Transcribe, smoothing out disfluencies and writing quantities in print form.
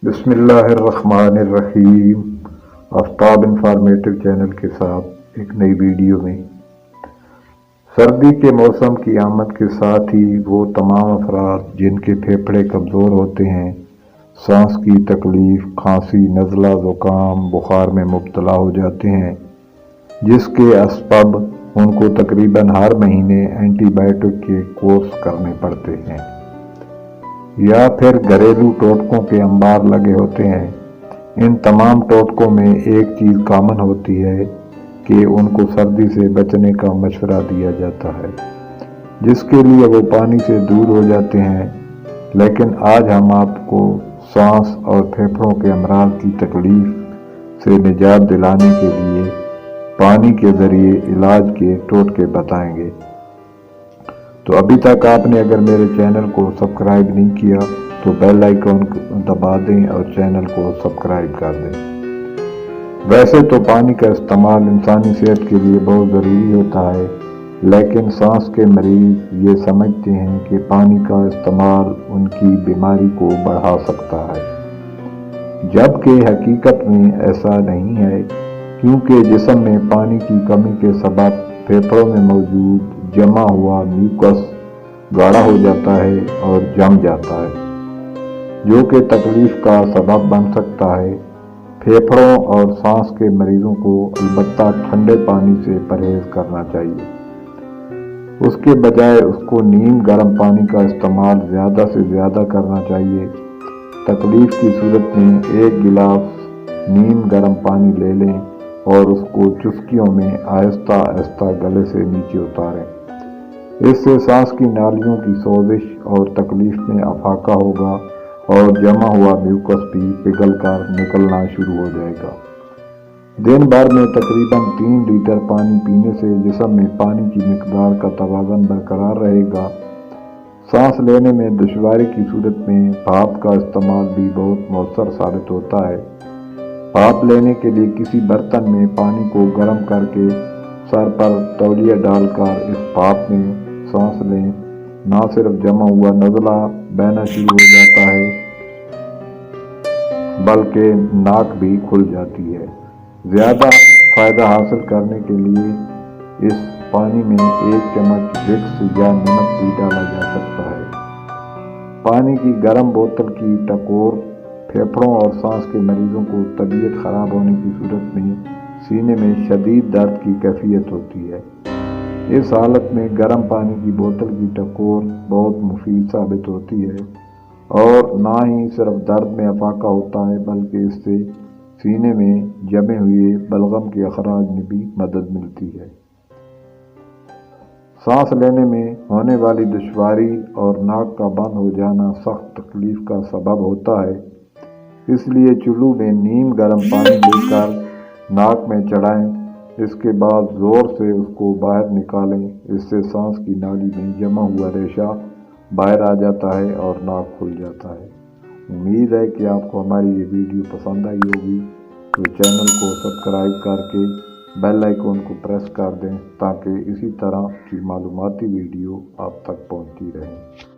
बिस्मिल्लाहिर्रहमानिर्रहीम। Aftab informative channel के साथ एक नई वीडियो में। सर्दी के मौसम की आमद के साथ ही वो तमाम अफराद जिनके फेफड़े कमज़ोर होते हैं, सांस की तकलीफ़, खांसी, नज़ला, ज़ुकाम, बुखार में मुब्तला हो जाते हैं, जिसके असबाब उनको तकरीबन हर महीने एंटीबायोटिक के कोर्स करने पड़ते हैं या फिर घरेलू टोटकों के अंबार लगे होते हैं। इन तमाम टोटकों में एक चीज़ कॉमन होती है कि उनको सर्दी से बचने का मशवरा दिया जाता है, जिसके लिए वो पानी से दूर हो जाते हैं। लेकिन आज हम आपको सांस और फेफड़ों के अमराज की तकलीफ से निजात दिलाने के लिए पानी के ज़रिए इलाज के टोटके बताएंगे। तो अभी तक आपने अगर मेरे चैनल को सब्सक्राइब नहीं किया तो बेल आइकन दबा दें और चैनल को सब्सक्राइब कर दें। वैसे तो पानी का इस्तेमाल इंसानी सेहत के लिए बहुत ज़रूरी होता है, लेकिन सांस के मरीज़ ये समझते हैं कि पानी का इस्तेमाल उनकी बीमारी को बढ़ा सकता है, जबकि हकीकत में ऐसा नहीं है, क्योंकि जिस्म में पानी की कमी के सबब फेफड़ों में मौजूद जमा हुआ म्यूकस गाढ़ा हो जाता है और जम जाता है, जो कि तकलीफ का सबब बन सकता है। फेफड़ों और सांस के मरीजों को अलबत्ता ठंडे पानी से परहेज करना चाहिए, उसके बजाय उसको नीम गर्म पानी का इस्तेमाल ज़्यादा से ज़्यादा करना चाहिए। तकलीफ की सूरत में एक गिलास नीम गर्म पानी ले लें और उसको चुस्कियों में आहिस्ता आहिस्ता गले से नीचे उतारें। इससे सांस की नालियों की सोजिश और तकलीफ में अफाका होगा और जमा हुआ म्यूकस भी पिघल कर निकलना शुरू हो जाएगा। दिन भर में तकरीबन 3 लीटर पानी पीने से जिस्म में पानी की मिकदार का तवाज़ुन बरकरार रहेगा। सांस लेने में दुश्वारी की सूरत में भाप का इस्तेमाल भी बहुत मौसर साबित होता है। भाप लेने के लिए किसी बर्तन में पानी को गर्म करके सर पर तौलिया डालकर इस भाप में सांस लें। ना सिर्फ जमा हुआ नज़ला बहना शुरू हो जाता है, बल्कि नाक भी खुल जाती है। ज़्यादा फ़ायदा हासिल करने के लिए इस पानी में 1 चम्मच विक्स या नमक भी डाला जा सकता है। पानी की गर्म बोतल की टकोर फेफड़ों और सांस के मरीजों को तबीयत ख़राब होने की सूरत में सीने में शदीद दर्द की कैफियत होती है। इस हालत में गर्म पानी की बोतल की टकोर बहुत मुफीद साबित होती है और ना ही सिर्फ दर्द में अफाका होता है, बल्कि इससे सीने में जमे हुए बलगम के अखराज में भी मदद मिलती है। सांस लेने में होने वाली दुश्वारी और नाक का बंद हो जाना सख्त तकलीफ का सबब होता है, इसलिए चुल्लू में नीम गर्म पानी लेकर नाक में चढ़ाएं। इसके बाद ज़ोर से उसको बाहर निकालें। इससे सांस की नाली में जमा हुआ रेशा बाहर आ जाता है और नाक खुल जाता है। उम्मीद है कि आपको हमारी ये वीडियो पसंद आई होगी, तो चैनल को सब्सक्राइब करके बेल आइकन को प्रेस कर दें ताकि इसी तरह की मालूमाती वीडियो आप तक पहुंचती रहे।